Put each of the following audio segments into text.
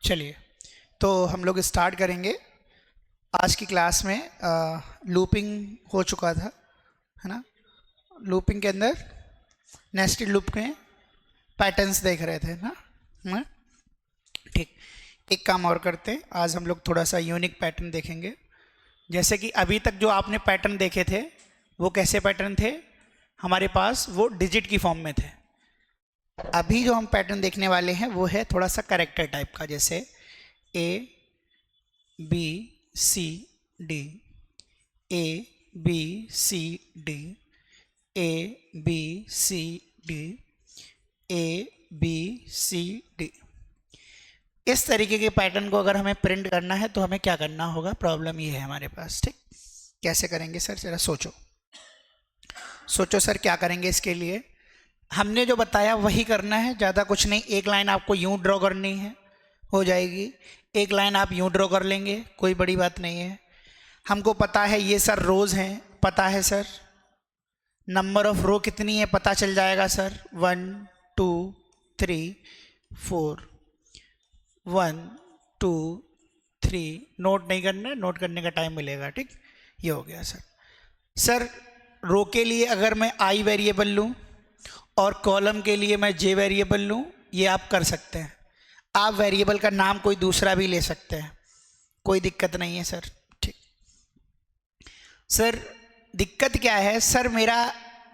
चलिए, तो हम लोग स्टार्ट करेंगे। आज की क्लास में लूपिंग हो चुका था, है ना। लूपिंग के अंदर नेस्टेड लूप में पैटर्न्स देख रहे थे ना। हाँ? ठीक, एक काम और करते हैं। आज हम लोग थोड़ा सा यूनिक पैटर्न देखेंगे। जैसे कि अभी तक जो आपने पैटर्न देखे थे वो कैसे पैटर्न थे, हमारे पास वो डिजिट की फॉर्म में थे। अभी जो हम पैटर्न देखने वाले हैं वो है थोड़ा सा कैरेक्टर टाइप का, जैसे A B C D, A B C D, A B C D, A B C D. इस तरीके के पैटर्न को अगर हमें प्रिंट करना है तो हमें क्या करना होगा, प्रॉब्लम ये है हमारे पास। ठीक, कैसे करेंगे सर, जरा सोचो सोचो सर, क्या करेंगे इसके लिए। हमने जो बताया वही करना है, ज़्यादा कुछ नहीं। एक लाइन आपको यूं ड्रॉ करनी है, हो जाएगी। एक लाइन आप यूं ड्रॉ कर लेंगे, कोई बड़ी बात नहीं है। हमको पता है ये सर रोज हैं, पता है सर। नंबर ऑफ रो कितनी है पता चल जाएगा सर, 1 2 3 4, 1 2 3। नोट नहीं करना, नोट करने का टाइम मिलेगा। ठीक, ये हो गया सर। सर रो के लिए अगर मैं आई वेरिएबल लूँ और कॉलम के लिए मैं जे वेरिएबल लूँ, ये आप कर सकते हैं। आप वेरिएबल का नाम कोई दूसरा भी ले सकते हैं, कोई दिक्कत नहीं है सर। ठीक सर, दिक्कत क्या है सर, मेरा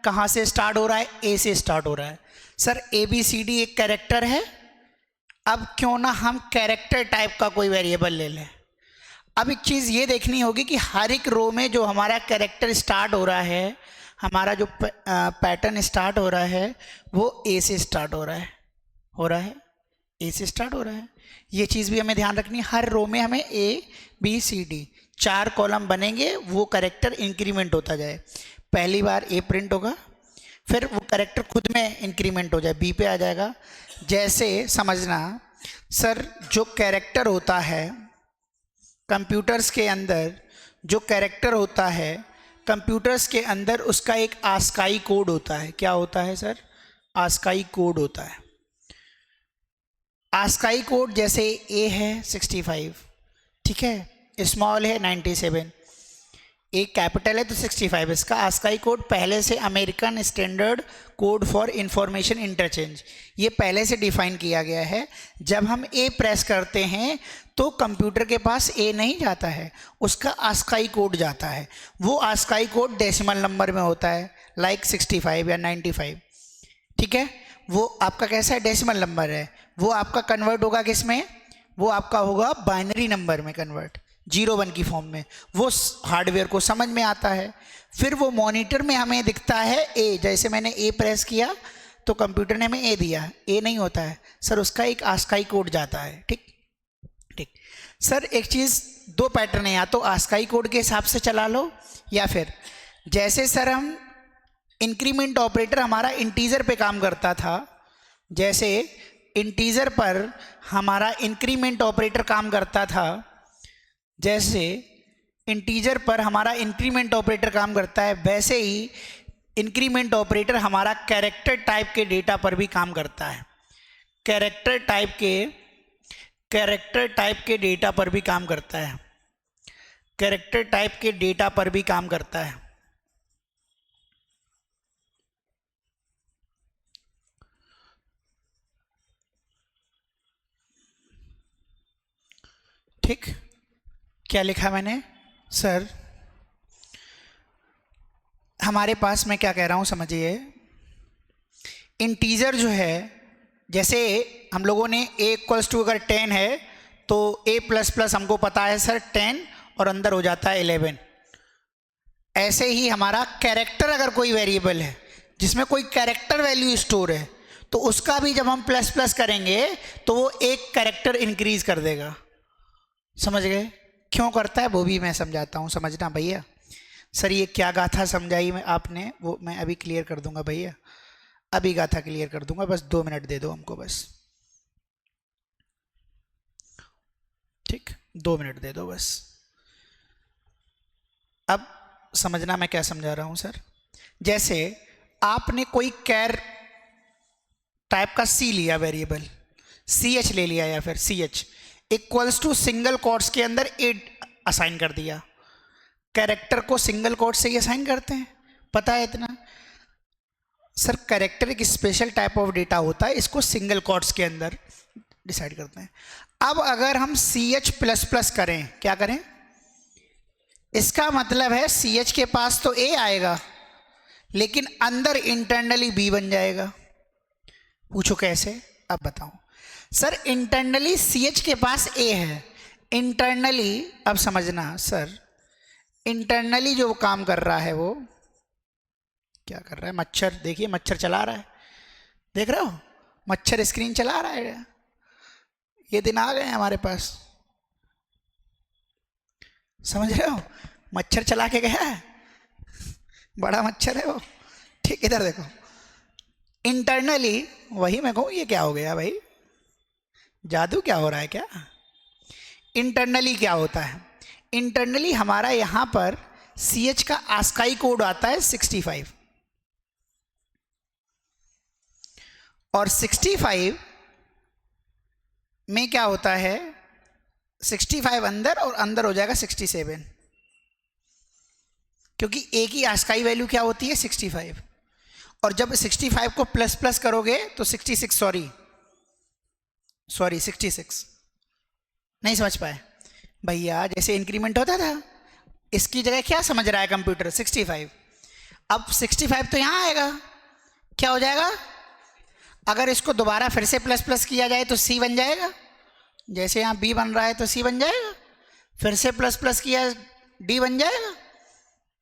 कहाँ से स्टार्ट हो रहा है, ए से स्टार्ट हो रहा है sir. A B C D एक कैरेक्टर है। अब क्यों ना हम कैरेक्टर टाइप का कोई वेरिएबल ले लें। अब एक चीज़ ये देखनी होगी कि हर एक रो में जो हमारा कैरेक्टर स्टार्ट हो रहा है, हमारा जो पैटर्न स्टार्ट हो रहा है वो ए से स्टार्ट हो रहा है ए से स्टार्ट हो रहा है। ये चीज़ भी हमें ध्यान रखनी है। हर रो में हमें A B C D 4 column बनेंगे, वो कैरेक्टर इंक्रीमेंट होता जाए। पहली बार ए प्रिंट होगा, फिर वो कैरेक्टर खुद में इंक्रीमेंट हो जाए, बी पे आ जाएगा। जैसे समझना सर, जो कैरेक्टर होता है कंप्यूटर्स के अंदर, जो कैरेक्टर होता है कंप्यूटर्स के अंदर, उसका एक आस्काई कोड होता है। क्या होता है सर, आस्काई कोड होता है। आस्काई कोड जैसे ए है 65, ठीक है, स्मॉल है 97, ए कैपिटल है तो 65। इसका आस्काई कोड पहले से American standard code for information interchange, ये पहले से डिफाइन किया गया है। जब हम ए प्रेस करते हैं तो कंप्यूटर के पास ए नहीं जाता है, उसका आस्काई कोड जाता है। वो आस्काई कोड डेसिमल नंबर में होता है, लाइक 65 या 95। ठीक है, वो आपका कैसा है, डेसिमल नंबर है। वो आपका कन्वर्ट होगा किस में, वो आपका होगा बाइनरी नंबर में कन्वर्ट, 0 1 की फॉर्म में। वो हार्डवेयर को समझ में आता है। फिर वो मॉनिटर में हमें दिखता है ए, जैसे मैंने ए प्रेस किया तो कंप्यूटर ने हमें ए दिया, ए नहीं होता है सर, उसका एक आस्काई कोड जाता है। ठीक ठीक सर, एक चीज़, 2 पैटर्न है, या तो आस्काई कोड के हिसाब से चला लो, या फिर जैसे सर हम इंक्रीमेंट ऑपरेटर हमारा इंटीजर पे काम करता था, जैसे इंटीजर पर हमारा इंक्रीमेंट ऑपरेटर काम करता था, जैसे इंटीजर पर हमारा इंक्रीमेंट ऑपरेटर काम करता है, वैसे ही इंक्रीमेंट ऑपरेटर हमारा कैरेक्टर टाइप के डेटा पर भी काम करता है। कैरेक्टर टाइप के डेटा पर भी काम करता है। कैरेक्टर टाइप के डेटा पर भी काम करता है। ठीक, क्या लिखा मैंने सर, हमारे पास, मैं क्या कह रहा हूँ समझिए। इंटीजर जो है, जैसे हम लोगों ने a = अगर 10 है तो a++ हमको पता है सर 10 और अंदर हो जाता है 11। ऐसे ही हमारा कैरेक्टर अगर कोई वेरिएबल है जिसमें कोई कैरेक्टर वैल्यू स्टोर है, तो उसका भी जब हम ++ करेंगे तो वो एक कैरेक्टर इंक्रीज कर देगा। समझ गए क्यों करता है, वो भी मैं समझाता हूँ, समझना भैया। सर ये क्या गाथा समझाई मैं आपने, वो मैं अभी क्लियर कर दूंगा भैया, अभी गाथा क्लियर कर दूंगा, बस 2 मिनट दे दो हमको बस। ठीक, 2 मिनट दे दो बस। अब समझना मैं क्या समझा रहा हूं सर। जैसे आपने कोई कैर टाइप का सी लिया वेरिएबल, सी एच ले लिया, या फिर C H, equals to single quotes के अंदर ए असाइन कर दिया। कैरेक्टर को सिंगल कोट से ही असाइन करते हैं, पता है इतना? सर कैरेक्टर एक स्पेशल टाइप ऑफ डेटा होता है, इसको सिंगल कोट्स के अंदर डिसाइड करते हैं। अब अगर हम CH++ करें, क्या करें? इसका मतलब है CH के पास तो A आएगा लेकिन अंदर इंटरनली B बन जाएगा। पूछो कैसे? अब बताओ। सर इंटरनली CH के पास A है, इंटरनली, अब समझना सर, इंटरनली जो काम कर रहा है वो क्या कर रहा है? मच्छर, देखिए मच्छर चला रहा है, देख रहे हो? मच्छर स्क्रीन चला रहा है। ये दिन आ गए हमारे पास, समझ रहे हो? मच्छर चला के गया है, बड़ा मच्छर है वो। ठीक, इधर देखो, इंटरनली, वही मैं कहूँ, ये क्या हो गया भाई? जादू क्या हो रहा है क्या? इंटरनली क्या होता है? इंटरनली हमारा यहां पर CH का आस्काई कोड आता है 65, और 65 में क्या होता है? 65 अंदर और अंदर हो जाएगा 67, क्योंकि A की आस्काई वैल्यू क्या होती है? 65, और जब 65 को प्लस प्लस करोगे तो 66, सॉरी 66, नहीं समझ पाए भैया? जैसे इंक्रीमेंट होता था, इसकी जगह क्या समझ रहा है कंप्यूटर? 65। अब 65 तो यहां आएगा, क्या हो जाएगा? अगर इसको दोबारा फिर से प्लस प्लस किया जाए तो C बन जाएगा, जैसे यहाँ B बन रहा है तो C बन जाएगा, फिर से प्लस प्लस किया D बन जाएगा।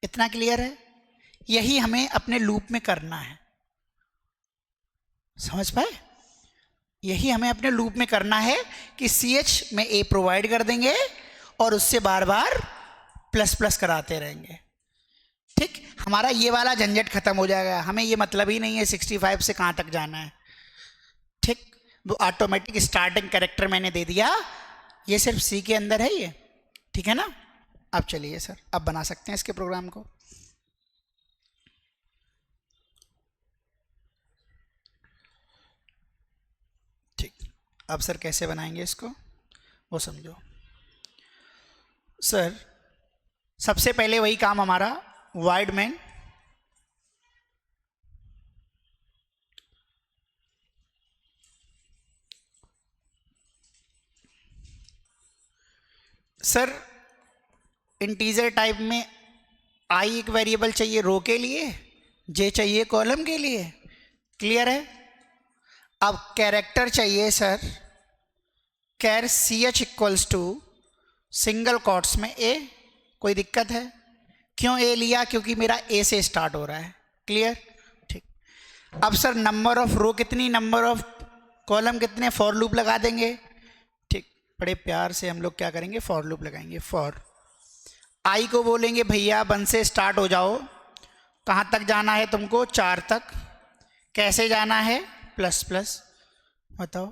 इतना क्लियर है? यही हमें अपने लूप में करना है, समझ पाए? यही हमें अपने लूप में करना है कि CH में A प्रोवाइड कर देंगे और उससे बार बार प्लस प्लस कराते रहेंगे। ठीक, हमारा ये वाला झंझट खत्म हो जाएगा, हमें ये मतलब ही नहीं है 65 से कहाँ तक जाना है। ठीक, वो ऑटोमेटिक स्टार्टिंग कैरेक्टर मैंने दे दिया, ये सिर्फ C के अंदर है ये, ठीक है ना? अब चलिए सर, अब बना सकते हैं इसके प्रोग्राम को। ठीक, अब सर कैसे बनाएंगे इसको वो समझो। सर सबसे पहले वही काम हमारा, void main sir integer type में I एक वेरिएबल चाहिए रो के लिए, J चाहिए कॉलम के लिए, क्लियर है? अब कैरेक्टर चाहिए sir, char CH equals to single quotes में A। कोई दिक्कत है? क्यों A लिया? क्योंकि मेरा A से स्टार्ट हो रहा है, क्लियर? ठीक, अब सर नंबर ऑफ रो कितनी, नंबर ऑफ कॉलम कितने, फॉर लूप लगा देंगे। ठीक, बड़े प्यार से हम लोग क्या करेंगे? फॉर लूप लगाएंगे। फॉर I को बोलेंगे भैया 1 से स्टार्ट हो जाओ, कहाँ तक जाना है तुमको? 4 तक। कैसे जाना है? Plus plus. बताओ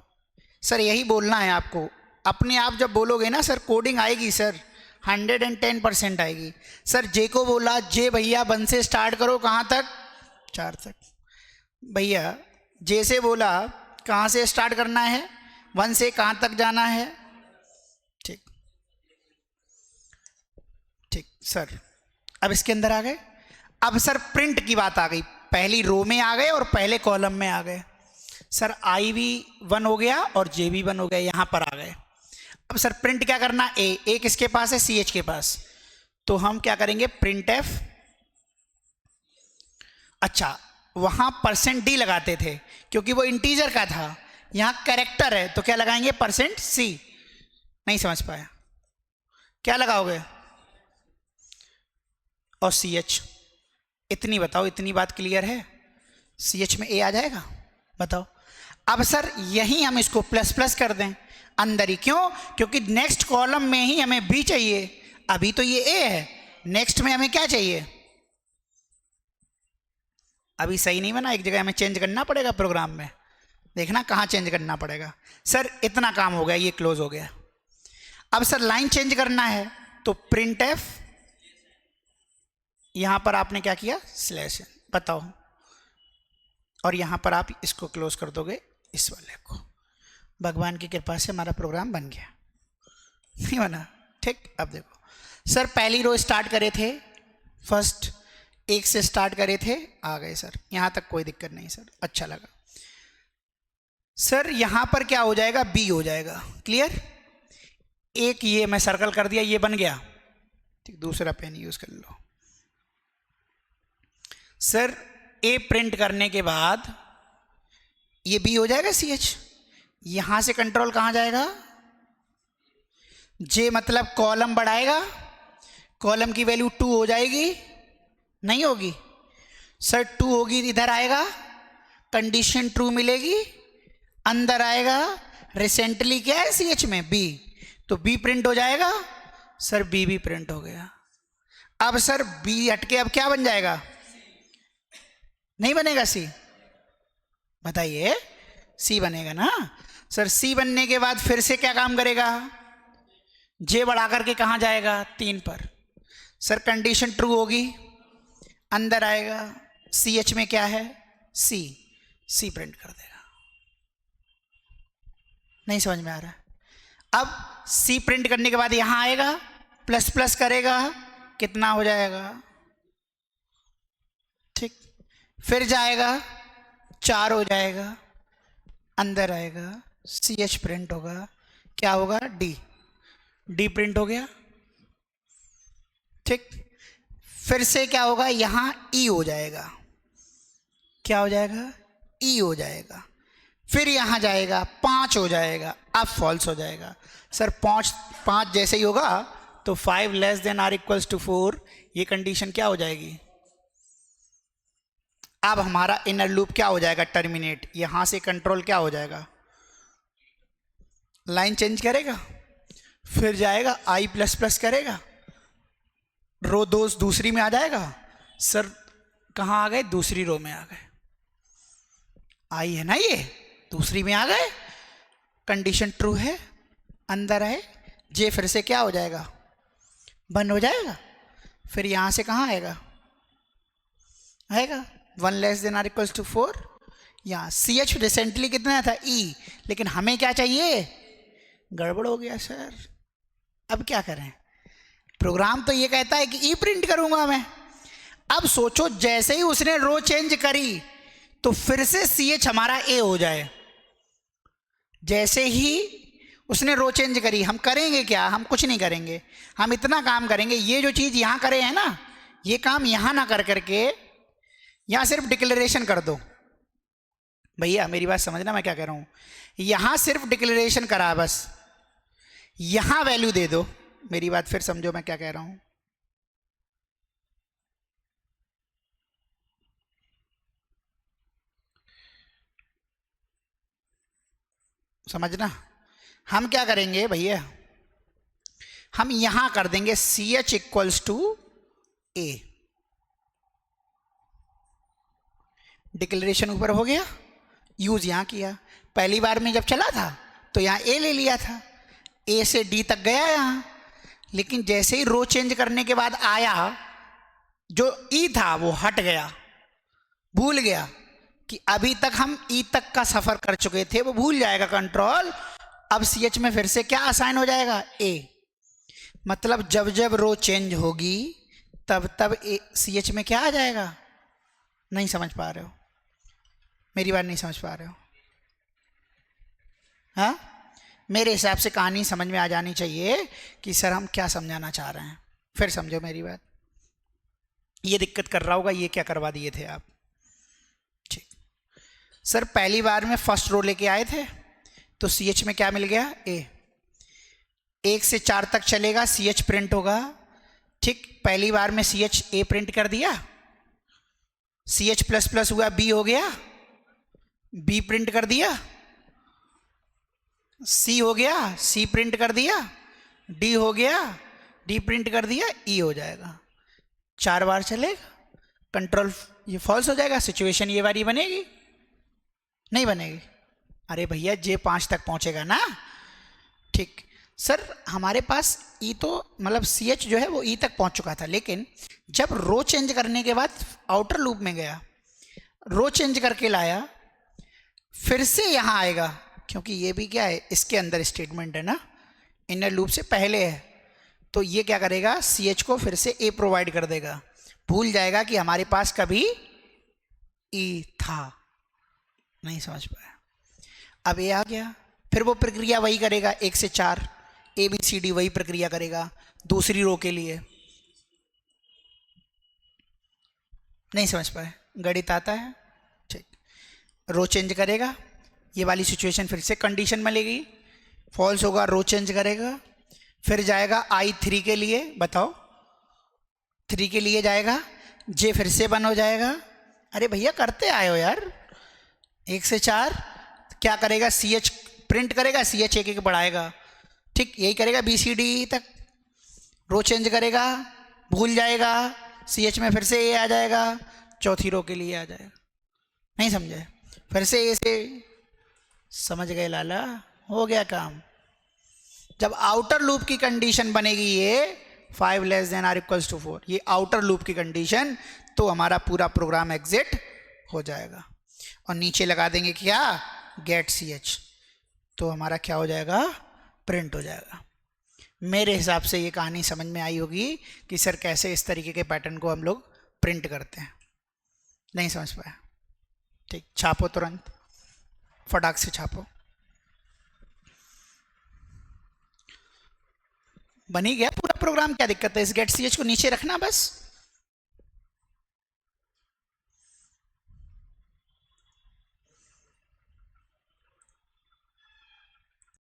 सर, यही बोलना है आपको। अपने आप जब बोलोगे ना सर, कोडिंग आएगी सर, 110% आएगी। सर J को बोला, J भैया 1 से स्टार्ट करो, कहाँ तक? 4 तक। भैया J से बोला कहाँ से स्टार्ट करना है? 1 से कहाँ तक जाना है? ठीक ठीक सर, अब इसके अंदर आ गए। अब सर प्रिंट की बात आ गई, पहली रो में आ गए और पहले कॉलम में आ गए। सर I भी 1 हो गया और J भी 1 हो गया, यहां पर आ गए। अब सर प्रिंट क्या करना? A किसके पास है? CH के पास। तो हम क्या करेंगे? Print F। अच्छा, वहां %D लगाते थे क्योंकि वो इंटीजर का था, यहां कैरेक्टर है तो क्या लगाएंगे? %C। नहीं समझ पाया? क्या लगाओगे? और CH। इतनी बताओ, इतनी बात क्लियर है? CH में A आ जाएगा, बताओ। अब सर यहीं हम इसको प्लस प्लस कर दें अंदर ही, क्यों? क्योंकि नेक्स्ट कॉलम में ही हमें B चाहिए। अभी तो ये A है, नेक्स्ट में हमें क्या चाहिए? अभी सही नहीं बना, एक जगह हमें चेंज करना पड़ेगा प्रोग्राम में, देखना कहाँ चेंज करना पड़ेगा। सर इतना काम हो गया, ये क्लोज हो गया। अब सर लाइन चेंज करना है तो प्रिंट F, यहां पर आपने क्या किया? स्लैश। बताओ, और यहां पर आप इसको क्लोज कर दोगे, इस वाले को। भगवान की कृपा से हमारा प्रोग्राम बन गया। नहीं बना। ठीक, अब देखो सर पहली रो स्टार्ट करे थे, फर्स्ट एक से स्टार्ट करे थे, आ गए सर, यहां तक कोई दिक्कत नहीं सर, अच्छा लगा सर। यहां पर क्या हो जाएगा, बी हो जाएगा, क्लियर। एक ये मैं सर्कल कर दिया, ये बन गया, ठीक, दूसरा पेन यूज कर लो सर। ए प्रिंट करने के बाद ये बी हो जाएगा सी एच, यहां से कंट्रोल कहां जाएगा, जे मतलब कॉलम बढ़ाएगा, कॉलम की वैल्यू 2 हो जाएगी, नहीं होगी सर, 2 होगी, इधर आएगा, कंडीशन ट्रू मिलेगी, अंदर आएगा, रिसेंटली क्या है सी एच में बी, तो बी प्रिंट हो जाएगा सर, बी भी प्रिंट हो गया। अब सर बी हटके अब क्या बन जाएगा, नहीं बनेगा सी, बताइए, सी बनेगा ना सर। सी बनने के बाद फिर से क्या काम करेगा, जे बढ़ा करके कहां जाएगा, 3 पर सर, कंडीशन ट्रू होगी, अंदर आएगा, सी एच में क्या है सी, सी प्रिंट कर देगा। नहीं समझ में आ रहा है। अब सी प्रिंट करने के बाद यहां आएगा, प्लस प्लस करेगा, कितना हो जाएगा, ठीक, फिर जाएगा 4 हो जाएगा, अंदर आएगा, सी एच प्रिंट होगा, क्या होगा, डी, डी प्रिंट हो गया, ठीक। फिर से क्या होगा, यहां ई हो जाएगा, क्या हो जाएगा, ई हो जाएगा, फिर यहां जाएगा 5 हो जाएगा, अब फॉल्स हो जाएगा सर। 5 जैसे ही होगा तो 5 less than or equals to 4, ये कंडीशन क्या हो जाएगी, अब हमारा इनर लूप क्या हो जाएगा, टर्मिनेट, यहां से कंट्रोल क्या हो जाएगा, लाइन चेंज करेगा, फिर जाएगा आई प्लस प्लस करेगा, रो दूसरी में आ जाएगा सर, कहां आ गए, दूसरी रो में आ गए, आई है ना, ये दूसरी में आ गए, कंडीशन ट्रू है, अंदर आए, जे फिर से क्या हो जाएगा, बंद हो जाएगा, फिर यहां से कहां आएगा, आएगा 1 less than or equals to 4, यहाँ सी एच रिसेंटली कितना था ई, लेकिन हमें क्या चाहिए, गड़बड़ हो गया सर, अब क्या करें, प्रोग्राम तो ये कहता है कि ई प्रिंट करूंगा मैं। अब सोचो जैसे ही उसने रो चेंज करी तो फिर से सी एच हमारा ए हो जाए, जैसे ही उसने रो चेंज करी, हम करेंगे क्या, हम कुछ नहीं करेंगे, हम इतना काम करेंगे, ये जो चीज यहां करे है ना, ये काम यहां ना कर करके यहां सिर्फ डिक्लेरेशन कर दो। भैया मेरी बात समझना मैं क्या कह रहा हूं, यहां सिर्फ डिक्लेरेशन करा, बस यहां वैल्यू दे दो, मेरी बात फिर समझो मैं क्या कह रहा हूं। समझना, हम क्या करेंगे भैया, हम यहां कर देंगे C H equals to A, declaration ऊपर हो गया, यूज यहां किया, पहली बार में जब चला था तो यहां ए ले लिया था, ए से डी तक गया यहां, लेकिन जैसे ही रो चेंज करने के बाद आया, जो ई था वो हट गया, भूल गया कि अभी तक हम ई तक का सफर कर चुके थे, वो भूल जाएगा कंट्रोल, अब सी एच में फिर से क्या असाइन हो जाएगा, ए, मतलब जब जब रो चेंज होगी तब तब सी एच में क्या आ जाएगा, नहीं समझ पा रहे हो, मेरी बात नहीं समझ पा रहे हो, हाँ, मेरे हिसाब से कहानी समझ में आ जानी चाहिए कि सर हम क्या समझाना चाह रहे हैं, फिर समझो मेरी बात, ये दिक्कत कर रहा होगा, ये क्या करवा दिए थे आप, ठीक सर। पहली बार में फर्स्ट रो लेके आए थे तो सी एच में क्या मिल गया, ए, 1 से 4 तक चलेगा, सी एच प्रिंट होगा, ठीक, पहली बार में सी एच ए प्रिंट कर दिया, सी एच प्लस प्लस हुआ, बी हो गया, बी प्रिंट कर दिया, सी हो गया, सी प्रिंट कर दिया, डी हो गया, डी प्रिंट कर दिया, ई हो जाएगा, 4 बार चलेगा, कंट्रोल ये फॉल्स हो जाएगा, सिचुएशन ये वाली बनेगी, नहीं बनेगी, अरे भैया जे 5 तक पहुंचेगा ना, ठीक सर। हमारे पास ई तो मतलब सी एच जो है वो ई तक पहुंच चुका था, लेकिन जब रो चेंज करने के बाद आउटर लूप में गया, रो चेंज करके लाया, फिर से यहां आएगा, क्योंकि ये भी क्या है, इसके अंदर स्टेटमेंट है ना, इनर लूप से पहले है, तो ये क्या करेगा, सी एच को फिर से ए प्रोवाइड कर देगा, भूल जाएगा कि हमारे पास कभी ई था। नहीं समझ पाया? अब ए आ गया, फिर वो प्रक्रिया वही करेगा, 1 से 4 ए बी सी डी वही प्रक्रिया करेगा दूसरी रो के लिए। नहीं समझ पाए? गणित आता है? ठीक। रो चेंज करेगा, ये वाली सिचुएशन फिर से कंडीशन में लेगी, फॉल्स होगा, रो चेंज करेगा, फिर जाएगा I3 के लिए, बताओ 3 के लिए जाएगा, जे फिर से 1 हो जाएगा। अरे भैया करते आए हो यार। 1 से 4 क्या करेगा, सी एच प्रिंट करेगा, सी एच एक बढ़ाएगा, ठीक यही करेगा बी सी डी तक। रो चेंज करेगा, भूल जाएगा, सी एच में फिर से ए आ जाएगा, चौथी रो के लिए आ जाएगा। नहीं समझे? फिर से ए से, समझ गए लाला? हो गया काम। जब आउटर लूप की कंडीशन बनेगी ये 5 less than or equals to 4, ये आउटर लूप की कंडीशन, तो हमारा पूरा प्रोग्राम एग्जिट हो जाएगा। और नीचे लगा देंगे क्या, गेट सी एच, तो हमारा क्या हो जाएगा, प्रिंट हो जाएगा। मेरे हिसाब से ये कहानी समझ में आई होगी कि सर कैसे इस तरीके के पैटर्न को हम लोग प्रिंट करते हैं। नहीं समझ पाया? ठीक, छापो तुरंत, फटाक से छापो। बन ही गया पूरा प्रोग्राम, क्या दिक्कत है? इस गेट सी एच को नीचे रखना बस।